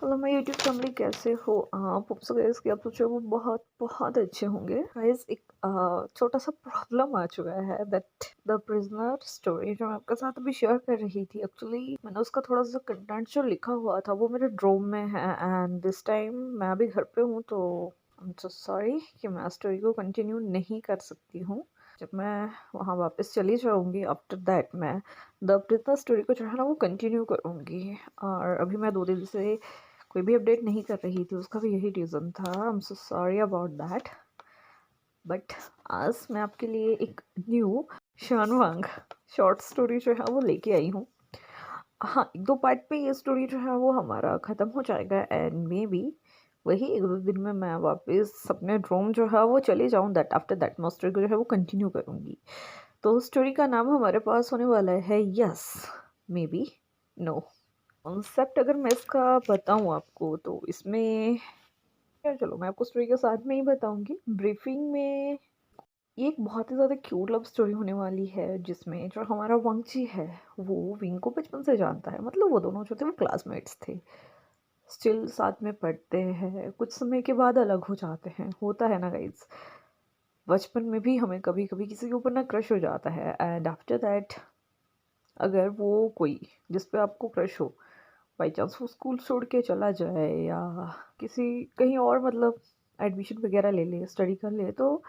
Hello my YouTube family, कैसे हो आप? होप सो गाइस कि आप सोच रहे हो वो बहुत बहुत अच्छे होंगे। गाइस एक छोटा सा प्रॉब्लम आ चुका है दैट द प्रिजनर स्टोरी जो मैं आपके साथ अभी शेयर कर रही थी। एक्चुअली मैंने उसका थोड़ा सा कंटेंट जो लिखा हुआ था वो मेरे ड्रोम में है एंड दिस टाइम मैं अभी घर पे हूँ, तो आई एम सो सॉरी कि मैं स्टोरी को कंटिन्यू नहीं कर सकती हूँ। जब मैं वहाँ वापस चली जाऊँगी आफ्टर दैट मैं द प्रिजनर स्टोरी को जो है ना वो कंटिन्यू करूँगी। और अभी मैं 2 दिन से कोई भी अपडेट नहीं कर रही थी, उसका भी यही रीज़न था। I am so sorry about that. But आज मैं आपके लिए एक न्यू शानवांग शॉर्ट स्टोरी जो है वो लेके आई हूँ। हाँ, 1-2 पार्ट पे ये स्टोरी जो है वो हमारा ख़त्म हो जाएगा एंड मे बी वही 1-2 दिन में मैं वापस अपने ड्रोम जो है वो चले जाऊँ। दैट आफ्टर दैट मैं स्टोरी को जो है वो कंटिन्यू करूँगी। तो स्टोरी का नाम हमारे पास होने वाला है yes, maybe, no. Concept अगर मैं इसका बताऊँ आपको तो इसमें यार चलो मैं आपको स्टोरी के साथ में ही बताऊंगी। ब्रीफिंग में ये एक बहुत ही ज़्यादा क्यूट लव स्टोरी होने वाली है जिसमें जो हमारा वंगची है वो विंग को बचपन से जानता है। मतलब वो दोनों जो थे वो क्लासमेट्स थे, स्टिल साथ में पढ़ते हैं, कुछ समय के बाद अलग हो जाते हैं। होता है ना गाइज, बचपन में भी हमें कभी कभी किसी के ऊपर ना क्रश हो जाता है एंड आफ्टर दैट अगर वो कोई जिस पे आपको क्रश हो बाई चांस वो स्कूल छोड़ के चला जाए या किसी कहीं और मतलब एडमिशन वगैरह ले ले, स्टडी कर ले, तो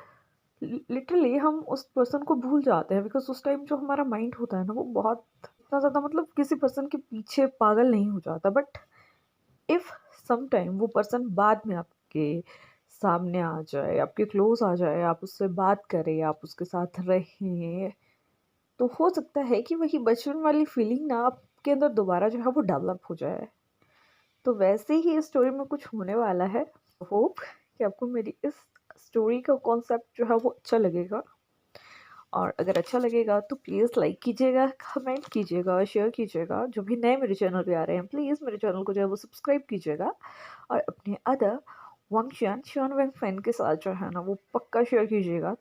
लिटरली हम उस पर्सन को भूल जाते हैं। बिकॉज उस टाइम जो हमारा माइंड होता है ना वो बहुत इतना ज़्यादा मतलब किसी पर्सन के पीछे पागल नहीं हो जाता। बट इफ़ सम टाइम वो पर्सन बाद में आपके सामने आ जाए, आपके क्लोज आ जाए, आप उससे बात करें, आप उसके साथ रहें, तो हो सकता है कि वही बचपन वाली फीलिंग ना आपके अंदर दोबारा जो है वो डेवलप हो जाए। तो वैसे ही इस स्टोरी में कुछ होने वाला है। होप कि आपको मेरी इस स्टोरी का कॉन्सेप्ट जो है वो अच्छा लगेगा। और अगर अच्छा लगेगा तो प्लीज़ लाइक कीजिएगा, कमेंट कीजिएगा, शेयर कीजिएगा। जो भी नए मेरे चैनल पे आ रहे हैं प्लीज़ मेरे चैनल को जो है वो सब्सक्राइब कीजिएगा और अपने अदर वंगशियान शियानवैंग फैन के साथ जो है ना वो पक्का शेयर कीजिएगा,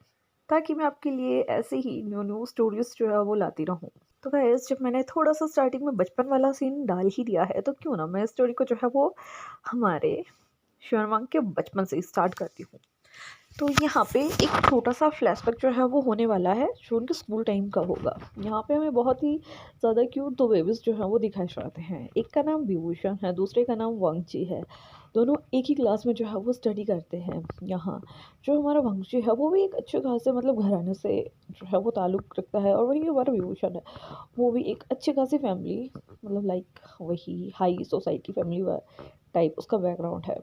ताकि मैं आपके लिए ऐसे ही न्यू न्यू स्टोरीज जो है वो लाती रहूँ। तो गाइस जब मैंने थोड़ा सा स्टार्टिंग में बचपन वाला सीन डाल ही दिया है तो क्यों ना मैं स्टोरी को जो है वो हमारे शियानवांग के बचपन से स्टार्ट करती हूँ। तो यहाँ पे एक छोटा सा फ्लैशबैक जो है वो होने वाला है जो उनके स्कूल टाइम का होगा। यहाँ पे हमें बहुत ही ज़्यादा क्यूट 2 बेबीज़ जो हैं वो दिखाए जाते हैं। एक का नाम विभूषण है, दूसरे का नाम वांगची है। दोनों एक ही क्लास में जो है वो स्टडी करते हैं। यहाँ जो हमारा वांगची है वो भी एक अच्छे खासे मतलब घराने से जो है वो ताल्लुक़ रखता है, और वही हमारा विभूषण है वो भी एक अच्छी खासी फैमिली मतलब लाइक वही हाई सोसाइटी फैमिली टाइप उसका बैकग्राउंड है।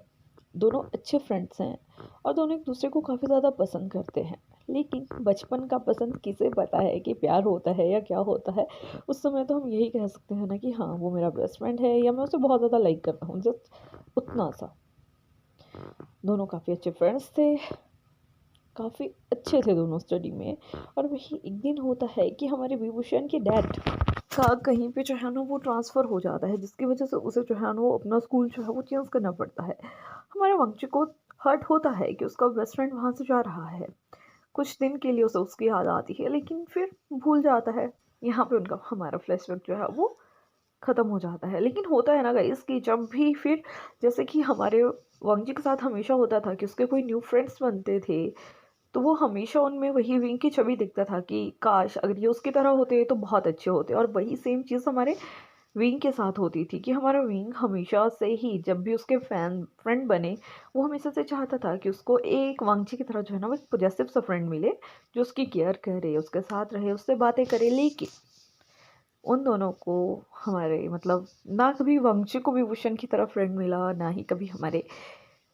दोनों अच्छे फ्रेंड्स हैं और दोनों एक दूसरे को काफ़ी ज़्यादा पसंद करते हैं। लेकिन बचपन का पसंद किसे पता है कि प्यार होता है या क्या होता है। उस समय तो हम यही कह सकते हैं ना कि हाँ वो मेरा बेस्ट फ्रेंड है या मैं उसे बहुत ज़्यादा लाइक करता हूँ, जस्ट उतना सा। दोनों काफ़ी अच्छे फ्रेंड्स थे, काफ़ी अच्छे थे दोनों स्टडी में। और वही एक दिन होता है कि हमारे विभूषण के डैड का कहीं पे जो है ना वो ट्रांसफ़र हो जाता है, जिसकी वजह से उसे जो है ना वो अपना स्कूल जो है वो चेंज करना पड़ता है। हमारे वंशी को हर्ट होता है कि उसका बेस्ट फ्रेंड वहाँ से जा रहा है। कुछ दिन के लिए उसे उसकी याद आती है लेकिन फिर भूल जाता है। यहाँ पे उनका हमारा फ्लैशबैक जो है वो ख़त्म हो जाता है। लेकिन होता है ना गाइस कि जब भी फिर जैसे कि हमारे वांगजी के साथ हमेशा होता था कि उसके कोई न्यू फ्रेंड्स बनते थे, तो वो हमेशा उनमें वही विंग की छवि दिखता था कि काश अगर ये उसकी तरह होते तो बहुत अच्छे होते। और वही सेम चीज़ हमारे विंग के साथ होती थी कि हमारा विंग हमेशा से ही जब भी उसके फैन फ्रेंड बने वो हमेशा से चाहता था कि उसको एक वांगची की तरह जो है ना वो एक पॉजेसिव सा फ्रेंड मिले, जो उसकी केयर करे, उसके साथ रहे, उससे बातें करे। लेकिन उन दोनों को हमारे मतलब ना कभी वांगची को विभूषण की तरह फ्रेंड मिला, ना ही कभी हमारे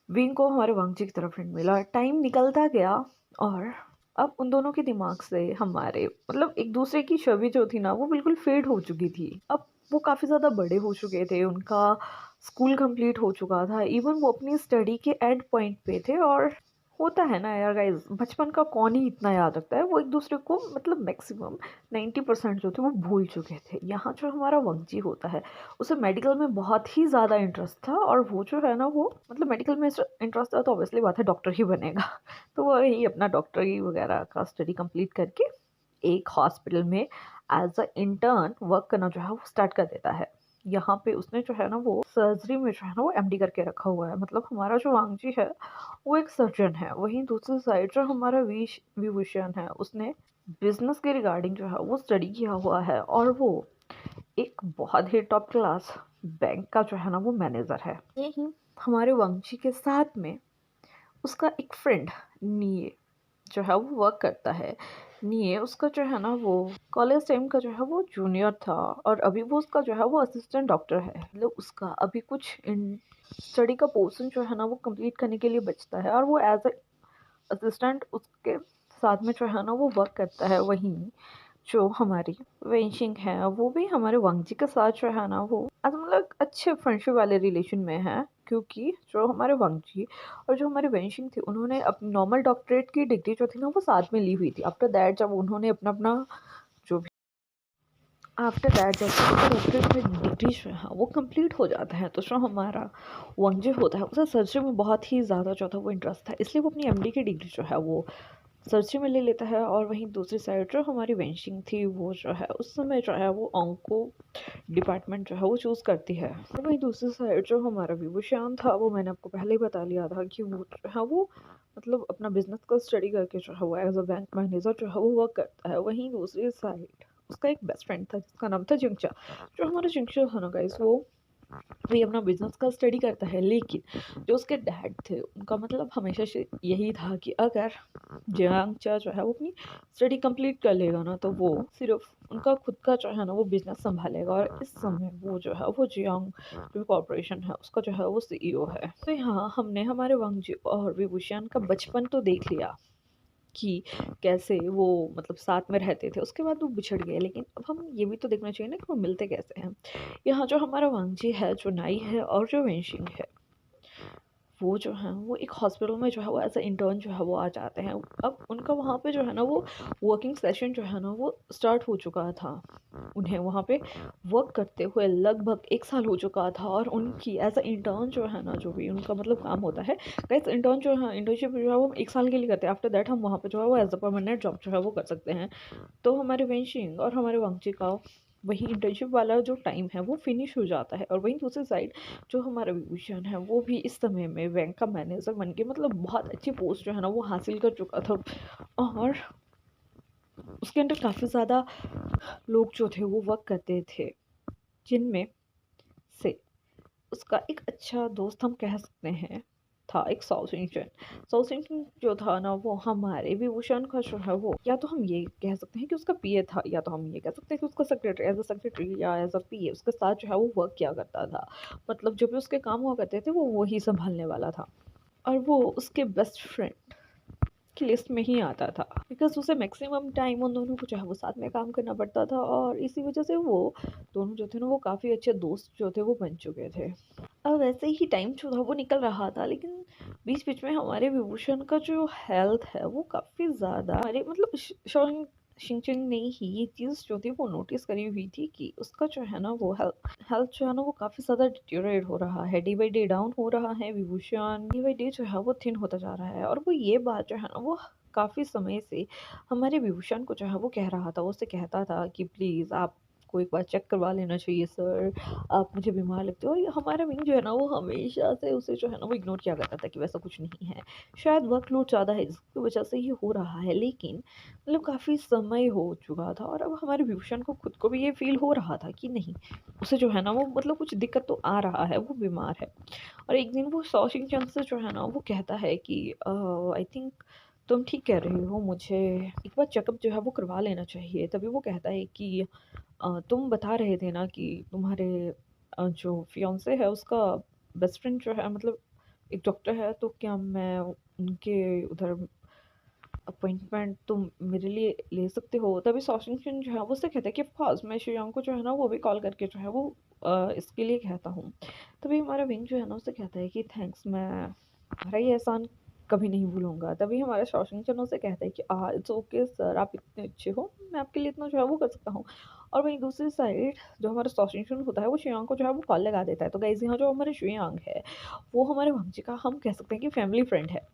विंग को हमारे वांगची की तरफ फ्रेंड मिला। टाइम निकलता गया और अब उन दोनों के दिमाग से हमारे मतलब एक दूसरे की छवि जो थी ना वो बिल्कुल फेड हो चुकी थी। अब वो काफ़ी ज़्यादा बड़े हो चुके थे, उनका स्कूल कंप्लीट हो चुका था, इवन वो अपनी स्टडी के एंड पॉइंट पे थे। और होता है ना यार गाइस, बचपन का कौन ही इतना याद रखता है। वो एक दूसरे को मतलब मैक्सिमम 90% जो थे वो भूल चुके थे। यहाँ जो हमारा वंगजी होता है उसे मेडिकल में बहुत ही ज़्यादा इंटरेस्ट था, और वो जो है ना वो मतलब मेडिकल में इंटरेस्ट था तो ऑब्वियसली बात है डॉक्टर ही बनेगा। तो वो यही अपना डॉक्टरी वगैरह का स्टडी कंप्लीट करके एक हॉस्पिटल में एज अ इंटर्न वर्क करना जो है वो स्टार्ट कर देता है। यहाँ पे उसने जो है ना वो सर्जरी में जो है ना वो एमडी करके रखा हुआ है। मतलब हमारा जो वांगजी है वो एक सर्जन है। वहीं दूसरी साइड जो हमारा विभूषण है उसने बिजनेस के रिगार्डिंग जो है वो स्टडी किया हुआ है और वो एक बहुत ही टॉप क्लास बैंक का जो है ना वो मैनेजर है। यही हमारे वांगजी के साथ में उसका एक फ्रेंड निये जो है वो वर्क करता है। निये उसका जो है ना वो कॉलेज टाइम का जो है वो जूनियर था और अभी वो उसका जो है वो असिस्टेंट डॉक्टर है। मतलब उसका अभी कुछ स्टडी का पोर्शन जो है ना वो कंप्लीट करने के लिए बचता है और वो एज अ असिस्टेंट उसके साथ में जो है ना वो वर्क करता है। वहीं जो हमारी वेंशिंग है वो भी हमारे वांगजी के साथ जो है ना वो मतलब अच्छे फ्रेंडशिप वाले रिलेशन में है, क्योंकि जो हमारे वांगजी और जो हमारी वेंशिंग थी उन्होंने अपनी नॉर्मल डॉक्टरेट की डिग्री जो थी ना वो साथ में ली हुई थी। आफ्टर दैट जब उन्होंने अपना अपना जो भी आफ्टर दैट जब डॉक्टरेट में डिग्री जो है वो कंप्लीट हो जाता है तो जो हमारा वांगजी होता है उसे सर्जरी में बहुत ही ज़्यादा जो था वो इंटरेस्ट था, इसलिए वो अपनी एमडी की डिग्री जो है वो सर्जरी में ले लेता है। और वहीं दूसरी साइड जो हमारी वेंशिंग थी वो जो है उस समय जो है वो ऑन्को डिपार्टमेंट जो है वो चूज़ करती है। और वहीं दूसरी साइड जो हमारा विभूषण था वो मैंने आपको पहले ही बता लिया था कि वो जो है वो मतलब अपना बिजनेस का स्टडी करके जो है वो एज अ बैंक मैनेजर जो है वो वर्क करता है। वहीं दूसरी साइड उसका एक बेस्ट फ्रेंड था जिसका नाम था जिंगचा। जो हमारा जिंगचा था ना गाइस वो भी अपना बिजनेस का स्टडी करता है, लेकिन जो उसके डैड थे उनका मतलब हमेशा से यही था कि अगर जियांगचा जो है वो अपनी स्टडी कंप्लीट कर लेगा ना तो वो सिर्फ उनका खुद का जो है ना वो बिजनेस संभालेगा। और इस समय वो जो है वो जियांग जो कॉरपोरेशन है उसका जो है वो सीईओ है। तो यहाँ हमने हमारे वांगजी और विभूषण का बचपन तो देख लिया कि कैसे वो मतलब साथ में रहते थे, उसके बाद वो बिछड़ गए, लेकिन अब हम ये भी तो देखना चाहिए ना कि वो मिलते कैसे हैं। यहाँ जो हमारा वांगजी है, जो नाई है और जो वेंशिंग है वो जो है वो एक हॉस्पिटल में जो है वो एज अ इंटर्न जो है वो आ जाते हैं। अब उनका वहाँ पे जो है ना वो वर्किंग सेशन जो है ना वो स्टार्ट हो चुका था। उन्हें वहाँ पे वर्क करते हुए लगभग 1 साल हो चुका था और उनकी एज अ इंटर्न जो है ना जो भी उनका मतलब काम होता है, गाइस इंटर्न जो है इंटर्नशिप जो है वो 1 साल के लिए करते हैं। आफ्टर दैट हम वहाँ पे जो है वो एज अ परमानेंट जॉब जो है वो कर सकते हैं। तो हमारे वेंशिंग और हमारे वांगची का वही इंटर्नशिप वाला जो टाइम है वो फिनिश हो जाता है। और वहीं दूसरी साइड जो हमारा विभूषण है वो भी इस समय में बैंक का मैनेजर बन के मतलब बहुत अच्छी पोस्ट जो है ना वो हासिल कर चुका था। और उसके अंदर काफ़ी ज़्यादा लोग जो थे वो वर्क करते थे, जिनमें से उसका एक अच्छा दोस्त हम कह सकते हैं था एक साउथ इंडियन। साउथ इंडियन जो था ना वो हमारे विभूषण का जो है वो या तो हम ये कह सकते हैं कि उसका पीए था, या तो हम ये कह सकते हैं कि उसका सेक्रेटरी एज अ सेक्रेटरी या एज अ पीए उसके साथ जो है वो वर्क किया करता था। मतलब जो भी उसके काम हुआ करते थे वो वही संभालने वाला था। और वो उसके बेस्ट फ्रेंड की लिस्ट में ही आता था, बिकॉज उसे मैक्सिमम टाइम उन दोनों को जो है वो साथ में काम करना पड़ता था और इसी वजह से वो दोनों जो थे ना वो काफ़ी अच्छे दोस्त जो थे वो बन चुके थे। अब वैसे ही टाइम जो था वो निकल रहा था, लेकिन बीच बीच में हमारे विभूषण का जो हेल्थ है वो काफ़ी ज़्यादा हमारे मतलब शिंचन ने ही ये चीज़ जो थी वो नोटिस करी हुई थी कि उसका जो है ना वो हेल्थ जो है ना वो काफ़ी ज़्यादा डिटेरियोरेट हो रहा है, डे बाई डे डाउन हो रहा है। विभूषण डे बाई डे जो है वो थिन होता जा रहा है और वो ये बात जो है ना वो काफ़ी समय से हमारे विभूषण को जो है वो कह रहा था। वो उससे कहता था कि प्लीज़ आप को एक बार चेक करवा लेना चाहिए सर, आप मुझे बीमार लगते हो। और ये हमारा विंग जो है ना वो हमेशा से उसे जो है ना वो इग्नोर किया करता था कि वैसा कुछ नहीं है, शायद वर्कलोड ज़्यादा है जिसकी वजह से ये हो रहा है। लेकिन मतलब काफ़ी समय हो चुका था और अब हमारे विभूषण को खुद को भी ये फील हो रहा था कि नहीं, उसे जो है ना वो मतलब कुछ दिक्कत तो आ रहा है, वो बीमार है। और एक दिन वो सौशिंग चंद से जो है ना वो कहता है कि आई थिंक तुम ठीक कह रही हो, मुझे एक बार चेकअप जो है वो करवा लेना चाहिए। तभी वो कहता है कि तुम बता रहे थे ना कि तुम्हारे जो फियांसे है उसका बेस्ट फ्रेंड जो है मतलब एक डॉक्टर है, तो क्या मैं उनके उधर अपॉइंटमेंट तुम मेरे लिए ले सकते हो? तभी सॉशिंगटन जो है वो उससे कहता है कि ऑफ कोर्स मैं श्रेयांक को जो है ना वो भी कॉल करके जो है वो इसके लिए कहता हूँ। तभी हमारा विंग जो है ना उससे कहता है कि थैंक्स, मैं तुम्हारा ये एहसान कभी नहीं भूलूंगा। तभी हमारा शॉशिंगटन उससे कहता है कि इट्स ओके सर, आप इतने अच्छे हो, मैं आपके लिए इतना जो है वो कर सकता हूँ। और वहीं दूसरी साइड जो हमारा शॉशिंगटन होता है वो श्रेयांक को जो है वो कॉल लगा देता है। तो गाइस यहाँ जो हमारे श्रेयांक है वो हमारे भांजी का हम कह सकते हैं कि फैमिली फ्रेंड है।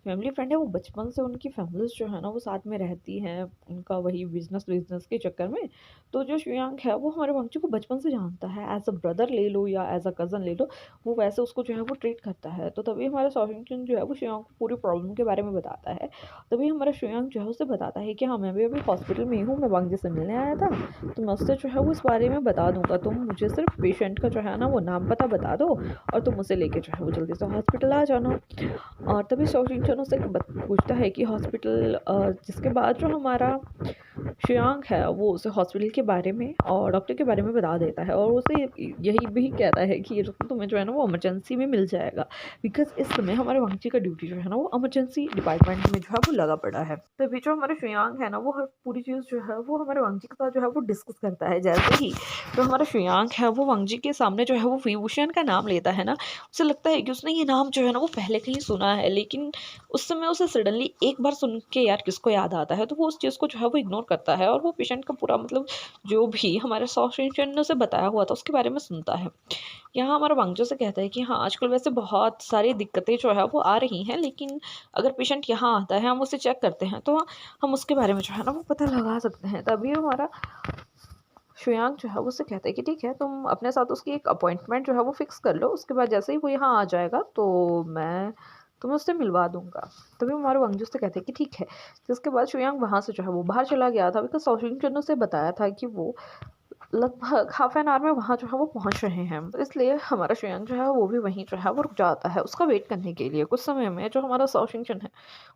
फैमिली फ्रेंड है, वो बचपन से उनकी फैमिलीज़ जो है ना वो साथ में रहती हैं, उनका वही बिज़नेस के चक्कर में। तो जो श्रेयांक है वो हमारे वांगचू को बचपन से जानता है, एज़ अ ब्रदर ले लो या एज़ अ कज़न ले लो, वो वैसे उसको जो है वो ट्रीट करता है। तो तभी हमारा सॉल्यूशन जो है वो श्रेयांक को पूरी प्रॉब्लम के बारे में बताता है। तभी हमारा श्रेयांक जो है उसे बताता है कि हाँ, मैं भी अभी हॉस्पिटल में ही हूँ, मैं वांगजी से मिलने आया था, तो मैं उससे जो है वो इस बारे में बता दूँगा। तुम मुझे सिर्फ़ पेशेंट का जो है ना वो नाम पता बता दो और तुम उसे लेके जो है वो जल्दी से हॉस्पिटल आ जाना। और तभी शौकिन उससे पूछता है कि हॉस्पिटल, जिसके बाद जो हमारा श्रेयांक है वो उसे हॉस्पिटल के बारे में और डॉक्टर के बारे में बता देता है और उसे यही भी कहता है कि ये जो तुम्हें जो है ना वो इमरजेंसी में मिल जाएगा, बिकॉज इस समय हमारे वांगची का ड्यूटी जो है ना वो इमरजेंसी डिपार्टमेंट में जो है वो लगा पड़ा है। तभी जो हमारे श्रेयांक है ना वो हर पूरी चीज़ जो है वो हमारे वांगची के साथ जो है वो डिस्कस करता है। जैसे ही जो हमारा श्रेयांक है वो वांगजी के सामने जो है वो विभूषण का नाम लेता है ना, उसे लगता है कि उसने ये नाम जो है ना वो पहले कहीं सुना है, लेकिन उस समय उसे सडनली एक बार सुन के यार किसको याद आता है, तो वो उस चीज़ को जो है वो इग्नोर करता है और वो पेशेंट का पूरा मतलब जो भी हमारे सॉफ्टवेयर ने उसे बताया हुआ था उसके बारे में सुनता है। यहाँ हमारा वांगजू से कहता है कि हाँ, आजकल वैसे बहुत सारी दिक्कतें जो है वो आ रही हैं, लेकिन अगर पेशेंट यहाँ आता है, हम उसे चेक करते हैं, तो हम उसके बारे में जो है ना वो पता लगा सकते हैं। तभी हमारा श्रेयांक जो है वो उससे कहता है कि ठीक है, तुम अपने साथ उसकी एक अपॉइंटमेंट जो है वो फिक्स कर लो, उसके बाद जैसे ही वो यहाँ आ जाएगा तो मैं तुम्हें उससे मिलवा दूंगा। तभी हमारे वंगजू से कहते हैं कि ठीक है। जिसके बाद श्रेयांक वहाँ से जो है वो बाहर चला गया था, बिकॉज सौशिंचन ने उसे बताया था कि वो लगभग हाफ एन आवर में वहाँ जो है वो पहुँच रहे हैं, तो इसलिए हमारा श्रेयांक जो है वो भी वहीं जो है वो रुक जाता है उसका वेट करने के लिए। कुछ समय में जो हमारा सौशिंचन है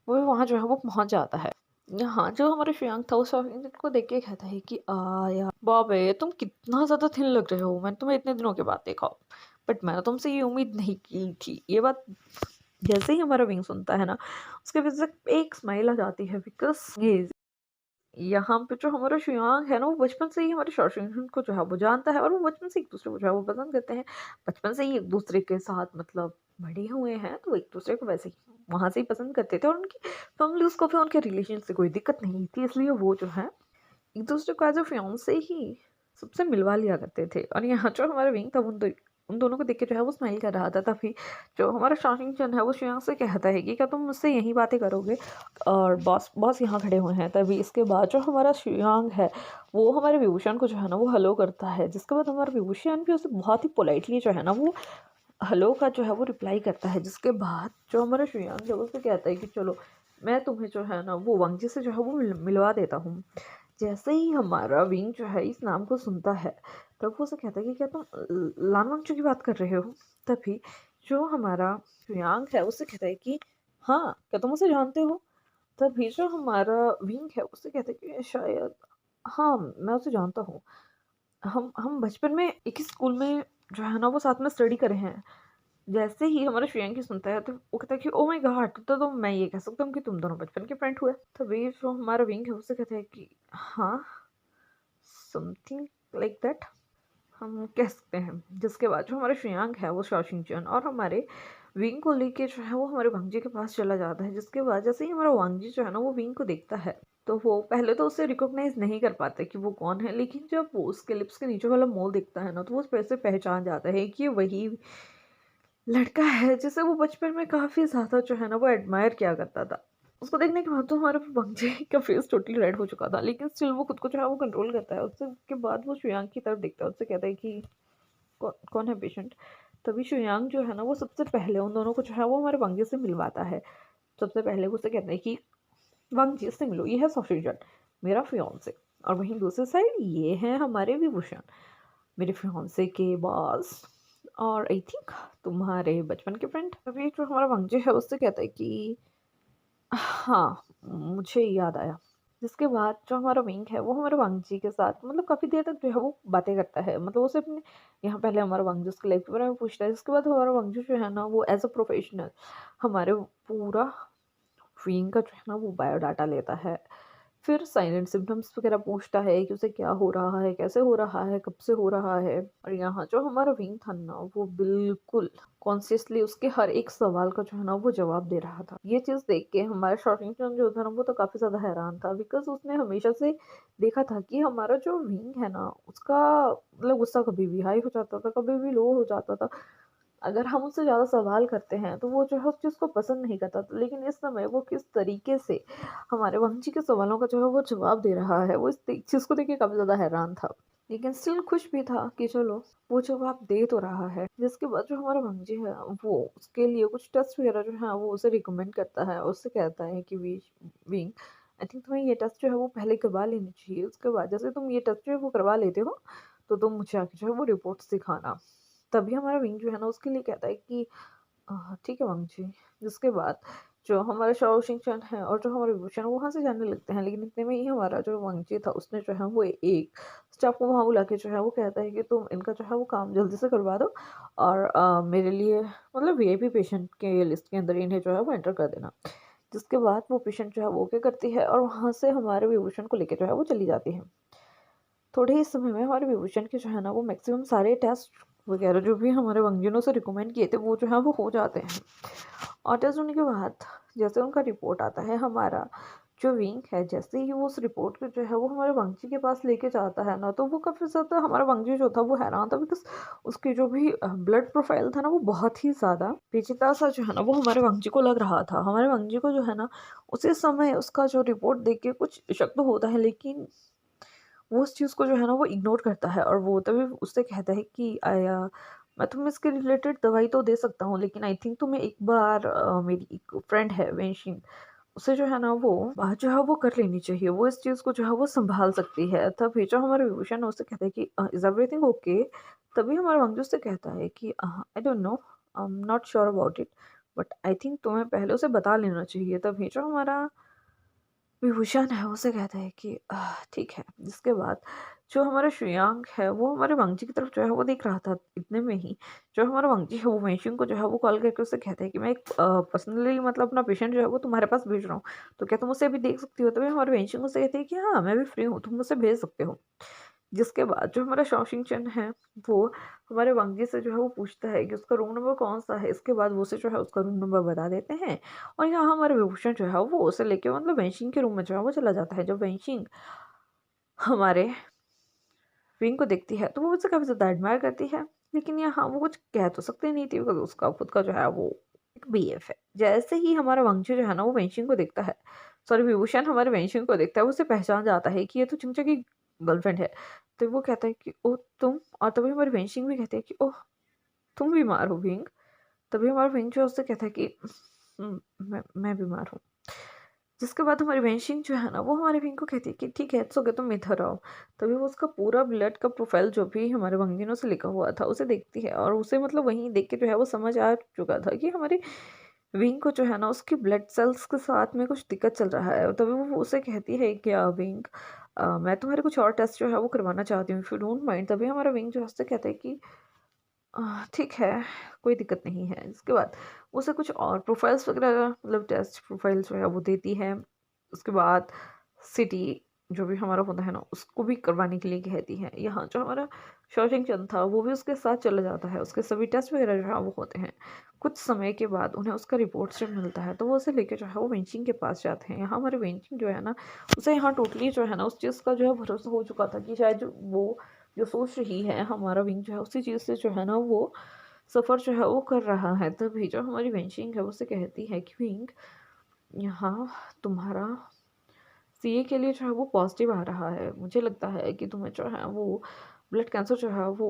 वो भी वहाँ जो है वो पहुँच जाता है। हाँ, जो हमारा श्रेयांक था, वो शौकीन को देख के कहता है कि यार बाबे, तुम कितना ज़्यादा थिन लग रहे हो, मैंने तुम्हें इतने दिनों के बाद देखा। बट मैंने तुमसे ये उम्मीद नहीं की थी। ये बात जैसे ही हमारा विंग सुनता है ना, उसके फेस पे एक स्माइल आ जाती है, बिकॉज ये यहाँ पे जो हमारा श्रेयांक है ना वो बचपन से ही हमारे शौशिन को जो है वो जानता है और वो बचपन से एक दूसरे को जो है वो पसंद करते हैं। बचपन से ही एक दूसरे के साथ मतलब बड़े हुए हैं, तो एक दूसरे को वैसे ही वहाँ से ही पसंद करते थे और उनकी फैमिलीज को भी उनके रिलेशन से कोई दिक्कत नहीं थी, इसलिए वो जो है एक दूसरे को एज अ फियांसे ही सबसे मिलवा लिया करते थे। और यहाँ जो हमारा विंग था उन दोनों को देख के जो है वो स्माइल कर रहा था। तभी जो हमारा शाशिंगचन है वो श्रेयांक से कहता है कि क्या तुम मुझसे यही बातें करोगे, और बॉस बॉस यहाँ खड़े हुए हैं। तभी इसके बाद जो हमारा श्रेयांक है वो हमारे विभूषण को जो है ना वो हेलो करता है, जिसके बाद हमारा विभूषण भी उसे बहुत ही पोलाइटली जो है ना वो हेलो का जो है वो रिप्लाई करता है। जिसके बाद जो हमारा श्रेयांक है वो उसे कहता है कि चलो मैं तुम्हें जो है ना वो वांगजी से जो है वो मिलवा देता हूँ। जैसे ही हमारा विंग जो है इस नाम को सुनता है, तब वो उसे कहता है कि क्या तुम लान वांगचू की बात कर रहे हो। तभी जो हमारा श्रेयांक है उससे कहता है कि हाँ, क्या तुम उसे जानते हो। तभी जो हमारा विंग है उससे कहता है कि शायद हाँ, मैं उसे जानता हूँ। हम बचपन में एक ही स्कूल में जो है ना वो साथ में स्टडी करे हैं। जैसे ही हमारा श्रेयांक ही सुनता है तो वो कहता है कि ओ माय गॉड, तो मैं ये कह सकता हूँ कि तुम दोनों बचपन के फ्रेंड हुए। तभी जो हमारा विंग है उससे कहता है कि हाँ, समथिंग लाइक दैट हम कह सकते हैं। जिसके बाद जो हमारा श्रेयांक है वो शौशिंचन और हमारे विंग को लेके जो है वो हमारे वांगजी के पास चला जाता है। जिसके बाद जैसे ही हमारा वांगजी जो है ना वो विंग को देखता है, तो वो पहले तो उसे रिकॉग्नाइज नहीं कर पाते कि वो कौन है, लेकिन जब वो उसके लिप्स के नीचे वाला मोल दिखता है ना, तो वो उस पर से पहचान जाता है कि ये वही लड़का है जिसे वो बचपन में काफ़ी ज़्यादा जो है ना वो एडमायर किया करता था। उसको देखने के बाद तो हमारा बंजे का फेस टोटली रेड हो चुका था, लेकिन स्टिल वो खुद को जो है वो कंट्रोल करता है। उससे के बाद वो श्रेयांक की तरफ देखता है, उससे कहता है कि कौन है पेशेंट। तभी श्रेयांक जो है ना वो सबसे पहले उन दोनों को जो है वो हमारे बंगे से मिलवाता है। सबसे पहले वो उससे कहता है कि वांगजी से मिलो, ये है सफीजन, मेरा फियांसे। और वहीं दूसरी साइड ये है हमारे विभूषण, मेरे फियांसे के बॉस, और आई थिंक तुम्हारे बचपन के फ्रेंड। अभी जो हमारा वांगजी है उससे कहता है कि हाँ, मुझे याद आया। जिसके बाद जो हमारा विंग है वो हमारे वांगजी के साथ मतलब काफ़ी देर तक जो है वो बातें करता है। मतलब उसे अपने यहाँ पहले हमारा वांगजी उसके लाइफ के बारे में पूछता है। जिसके बाद हमारा वांगजी जो है ना वो एज अ प्रोफेशनल हमारे पूरा विंग का जो है ना वो बायोडाटा लेता है। फिर साइलेंट सिम्टम्स वगैरह पूछता है कि उसे क्या हो रहा है, कैसे हो रहा है, कब से हो रहा है। और यहाँ जो हमारा विंग था ना वो बिल्कुल कॉन्शियसली उसके हर एक सवाल का जो है ना वो जवाब दे रहा था। ये चीज़ देख के हमारा शॉर्टिंगटन जो था ना वो तो काफ़ी ज़्यादा हैरान था, बिकॉज उसने हमेशा से देखा था कि हमारा जो विंग है ना उसका मतलब गुस्सा कभी भी हाई हो जाता था, कभी भी लो हो जाता था। अगर हम उससे ज़्यादा सवाल करते हैं तो वो जो है उस चीज़ को पसंद नहीं करता। तो लेकिन इस समय वो किस तरीके से हमारे वंशी के सवालों का जो है वो जवाब दे रहा है, वो इस चीज़ को देख के काफ़ी ज़्यादा हैरान था। लेकिन स्टिल खुश भी था कि चलो वो जवाब दे तो रहा है। जिसके बाद जो हमारा वंशी है वो उसके लिए कुछ टेस्ट वगैरह जो है वो उसे रिकमेंड करता है। उससे कहता है कि विंग, आई थिंक तुम्हें ये टेस्ट जो है वो पहले करवा लेनी चाहिए। उसके बाद जैसे तुम ये टेस्ट जो है वो करवा लेते हो तो तुम मुझे आके जो है वो रिपोर्ट्स दिखाना। तभी हमारा विंग जो है ना उसके लिए कहता है कि ठीक है वांग जी। जिसके बाद जो हमारा शाओ शिंगचैन है और जो हमारे विभूषण वहाँ से जाने लगते हैं। लेकिन इतने में ही हमारा जो वांग जी था उसने जो है वो एक स्टाफ को वहाँ बुला के जो है वो कहता है कि तुम इनका जो है वो काम जल्दी से करवा दो और मेरे लिए मतलब वीआईपी पेशेंट के लिस्ट के अंदर इन्हें जो है वो एंटर कर देना। जिसके बाद वो पेशेंट जो है वो क्या करती है और वहाँ से हमारे विभूषण को लेके जो है वो चली जाती है। थोड़े ही समय में हमारे विभूषण के जो है ना वो मैक्सिमम सारे टेस्ट वगैरह जो भी हमारे वंगजनों से रिकमेंड किए थे वो जो है वो हो जाते हैं। और टेस्ट होने के बाद जैसे उनका रिपोर्ट आता है, हमारा जो विंग है जैसे ही वो उस रिपोर्ट को जो है वो हमारे वंशी के पास लेके जाता है ना, तो वो काफ़ी ज़्यादा हमारा वंशी जो था वो हैरान था। बिकॉज उसकी जो भी ब्लड प्रोफाइल था ना वो बहुत ही ज़्यादा पेचीदा सा जो है ना वो हमारे वंशी को लग रहा था। हमारे वंशी को जो है ना उसी समय उसका जो रिपोर्ट देख के कुछ शक तो होता है, लेकिन वो उस चीज़ को जो है ना वो इग्नोर करता है और वो तभी उससे कहता है कि आया मैं तुम्हें इसके रिलेटेड दवाई तो दे सकता हूँ, लेकिन आई थिंक तुम्हें एक बार मेरी एक फ्रेंड है वेंशिन, उसे जो है ना वो बात जो है वो कर लेनी चाहिए। वो इस चीज़ को जो है वो संभाल सकती है। तभी जो हमारे विभूषण है उससे कहता है कि इज एवरीथिंग ओके। तभी हमारा वंजू उससे कहता है कि I don't know, I am not sure about it, but I think तुम्हें पहले उसे बता लेना चाहिए। तभी जो हमारा विभूषण है उसे कहता है कि ठीक है। जिसके बाद जो हमारा श्रेयांक है वो हमारे वांगजी की तरफ जो है वो देख रहा था। इतने में ही जो हमारा वांगजी है वो वेंशिंग को जो है वो कॉल करके उससे कहता है कि मैं एक पर्सनली मतलब अपना पेशेंट जो है वो तुम्हारे पास भेज रहा हूँ, तो क्या तुम उसे अभी देख सकती हो? तभी हमारे वेंशिंग उसे कहते हैं कि हाँ मैं भी फ्री हूँ, तुम उसे भेज सकते हो। जिसके बाद जो हमारा शॉशिंगचन है वो हमारे वांगजी से जो है वो पूछता है कि उसका रूम नंबर कौन सा है। इसके बाद वो उसे जो है उसका रूम नंबर बता देते हैं और यहाँ हमारे विभूषण जो है वो उसे लेके मतलब वेंशिंग के रूम में जो है वो चला जाता है। जब वेंशिंग हमारे विंग को देखती है तो वो उससे काफ़ी ज़्यादा एडमायर करती है, लेकिन यहाँ वो कुछ कह तो सकते नहीं थी बिकॉज उसका खुद का जो है वो एक बीएफ है। जैसे ही हमारा वंशु जो है ना वो वेंशिंग को देखता है, सॉरी विभूषण हमारे वेंशिंग को देखता है, वो उसे पहचान जाता है कि ये तो चिंचा की गर्लफ्रेंड है। तो वो कहता है कि ओह तुम, और तभी हमारी वेंशिंग भी कहते हैं कि ओह तुम बीमार हो विंग। तभी हमारा विंग जो है उससे कहता है कि मैं बीमार हूँ। जिसके बाद हमारी वेंशिंग जो है ना वो हमारे विंग को कहती है कि ठीक है इट्स ओके तुम इधर आओ। तभी वो उसका पूरा ब्लड का प्रोफाइल जो भी हमारे वंगिनों से लिखा हुआ था उसे देखती है और उसे मतलब वहीं देख के जो है वो समझ आ चुका था कि हमारे विंग को जो है ना उसकी ब्लड सेल्स के साथ में कुछ दिक्कत चल रहा है। तभी वो उसे कहती है कि विंग मैं तुम्हारे कुछ और टेस्ट जो है वो करवाना चाहती हूँ इफ़ यू डोंट माइंड। तभी हमारा विंग जो है उससे कहता है कि ठीक है, कोई दिक्कत नहीं है। इसके बाद उसे कुछ और प्रोफाइल्स वगैरह मतलब टेस्ट प्रोफाइल्स जो है वो देती है। उसके बाद सिटी जो भी हमारा होता है ना उसको भी करवाने के लिए कहती है। यहाँ जो हमारा शॉशिंग चंद था वो भी उसके साथ चला जाता है। उसके सभी टेस्ट वगैरह जो है वो होते हैं। कुछ समय के बाद उन्हें उसका रिपोर्ट जब मिलता है तो वो उसे लेके जो है वो वेंचिंग के पास जाते हैं। यहाँ हमारे वेंचिंग जो है ना उसे यहाँ टोटली जो है ना उस चीज़ का जो है भरोसा हो चुका था कि शायद वो जो सोच रही है हमारा विंग जो है उसी चीज़ से जो है ना वो सफ़र जो है वो कर रहा है। तभी जो हमारी वेंशिंग है वो उससे कहती है कि विंग यहाँ तुम्हारा सीए के लिए जो है वो पॉजिटिव आ रहा है। मुझे लगता है कि तुम्हें जो है वो ब्लड कैंसर जो है वो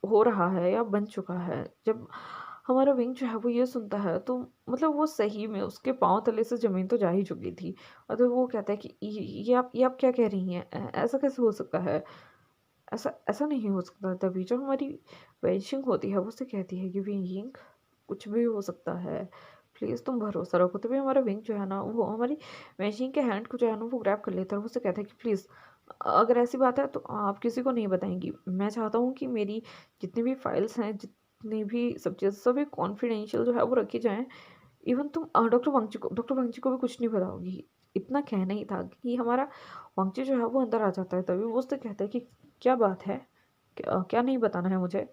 हो रहा है या बन चुका है। जब हमारा विंग जो है वो ये सुनता है तो मतलब वो सही में उसके पाँव तले से ज़मीन तो जा ही चुकी थी। और तो वो कहता है कि ये आप क्या कह रही हैं? ऐसा कैसे हो सकता है? ऐसा ऐसा नहीं हो सकता। तभी जो हमारी वेंशिंग होती है वो उससे कहती है कि विंग कुछ भी हो सकता है, प्लीज़ तुम भरोसा रखो। तभी हमारा विंग जो है ना वो हमारी वेंशिंग के हैंड को जो है ना वो ग्रैब कर लेता है। वो उससे कहता है कि प्लीज़ अगर ऐसी बात है तो आप किसी को नहीं बताएंगी। मैं चाहता हूँ कि मेरी जितनी भी फाइल्स हैं, जितनी भी सब चीज़ सभी कॉन्फिडेंशियल जो है वो रखी जाएँ। इवन तुम डॉक्टर वंची को भी कुछ नहीं बताओगी। इतना कहना ही था कि हमारा वंची जो है वो अंदर आ जाता है। तभी वो उससे कहता है कि क्या बात है? क्या क्या नहीं बताना है मुझे?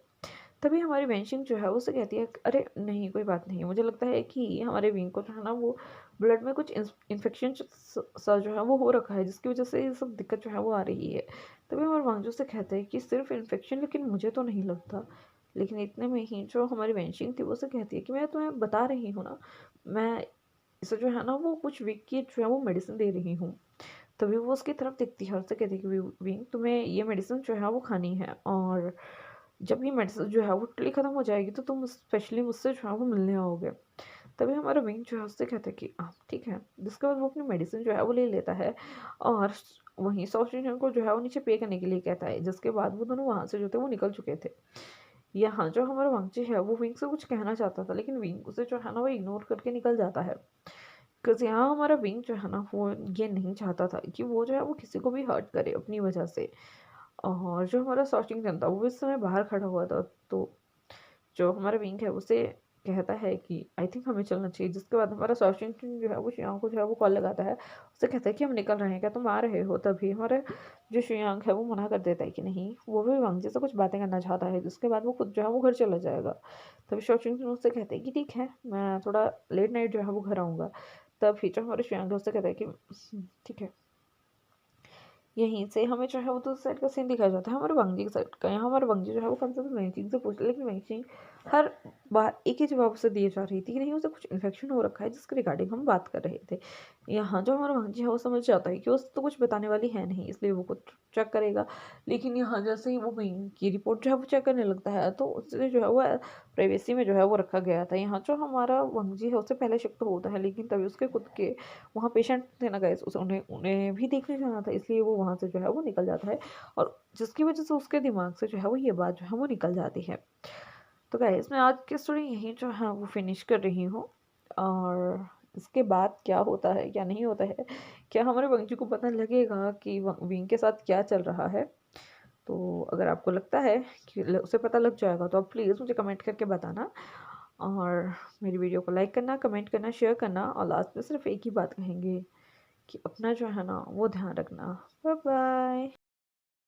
तभी हमारी वेंशिंग जो है वो उससे कहती है अरे नहीं कोई बात नहीं, मुझे लगता है कि हमारे विंग को जो है ना वो ब्लड में कुछ इन्फेक्शन सा जो है वो हो रखा है जिसकी वजह से ये सब दिक्कत जो है वो आ रही है। तभी हमारे वांगजू से कहते हैं कि सिर्फ इन्फेक्शन, लेकिन मुझे तो नहीं लगता। लेकिन इतने में ही जो हमारी वेंशिंग थी वो उसे कहती है कि मैं तुम्हें बता रही हूँ ना, मैं इसे जो है ना वो कुछ वीक की जो है वो मेडिसिन दे रही हूँ। तभी वो उसकी तरफ देखती है और उसे कहती है कि विंग तुम्हें ये मेडिसिन जो है वो खानी है, और जब ये मेडिसिन जो है वो टोटली ख़त्म हो जाएगी तो तुम स्पेशली मुझसे जो है वो मिलने आओगे। तभी हमारा विंग जो है उससे कहता है कि ठीक है। जिसके बाद वो अपनी मेडिसिन जो है वो ले लेता है और वहीं साउथ इंडियन को जो है वो नीचे पे करने के लिए कहता है, जिसके बाद वो दोनों वहाँ से जो थे वो निकल चुके थे। यहाँ जो हमारा वांगची है वो विंग से कुछ कहना चाहता था, लेकिन विंग उसे जो है ना वो इग्नोर करके निकल जाता है। बिकॉज़ यहाँ हमारा विंग जो है ना वो ये नहीं चाहता था कि वो जो है वो किसी को भी हर्ट करे अपनी वजह से। और जो हमारा सॉचिंगटन था वो इस समय बाहर खड़ा हुआ था, तो जो हमारा विंग है उसे कहता है कि आई थिंक हमें चलना चाहिए। जिसके बाद हमारा सॉचिंगटन जो है वो शियांग को जो है वो कॉल लगाता है, उसे कहता है कि हम निकल रहे हैं, क्या तुम आ रहे हो? तभी हमारा जो शियांग है वो मना कर देता है कि नहीं, वो भी वांगजी से कुछ बातें करना चाहता है। जिसके बाद वो खुद जो है वो घर चला जाएगा। तभी सॉचिंगटन उससे कहते हैं कि ठीक है, मैं थोड़ा लेट नाइट जो है वो घर आऊँगा। तब जो हमारे शियांग है उससे कहता है कि ठीक है। यहीं से हमें जो है वो दूसरी साइड का सीन दिखाया जाता है हमारे वांगजी की साइड का। यहाँ हमारे वांगजी जो है वो कम से कम वेंचिंग से पूछ, लेकिन वेंचिंग हर बार एक ही जवाब उसे दिए जा रही थी कि नहीं, उसे कुछ इन्फेक्शन हो रखा है जिसके रिगार्डिंग हम बात कर रहे थे। यहाँ जो हमारा वांगजी है वो समझ जाता है कि उस तो कुछ बताने वाली है नहीं, इसलिए वो कुछ चेक करेगा। लेकिन यहाँ जैसे ही वो विंग की रिपोर्ट जो है वो चेक करने लगता है तो उससे जो है वो प्राइवेसी में जो है वो रखा गया था। यहाँ जो हमारा वांगजी है उससे पहले शक तो होता है, लेकिन तभी उसके खुद के वहाँ पेशेंट थे ना गाइस, उसे उन्हें उन्हें भी देखने जाना था, इसलिए वो वहाँ से जो है वो निकल जाता है। और जिसकी वजह से उसके दिमाग से जो है वो ये बात जो है वो निकल जाती है। तो गाइस मैं आज की स्टोरी यहीं जो है वो फिनिश कर रही हूँ। और इसके बाद क्या होता है क्या नहीं होता है, क्या हमारे वंशी को पता लगेगा कि विंग के साथ क्या चल रहा है? तो अगर आपको लगता है कि उसे पता लग जाएगा तो आप प्लीज़ मुझे कमेंट करके बताना। और मेरी वीडियो को लाइक करना, कमेंट करना, शेयर करना, और लास्ट में सिर्फ एक ही बात कहेंगे कि अपना जो है ना वो ध्यान रखना। Bye bye.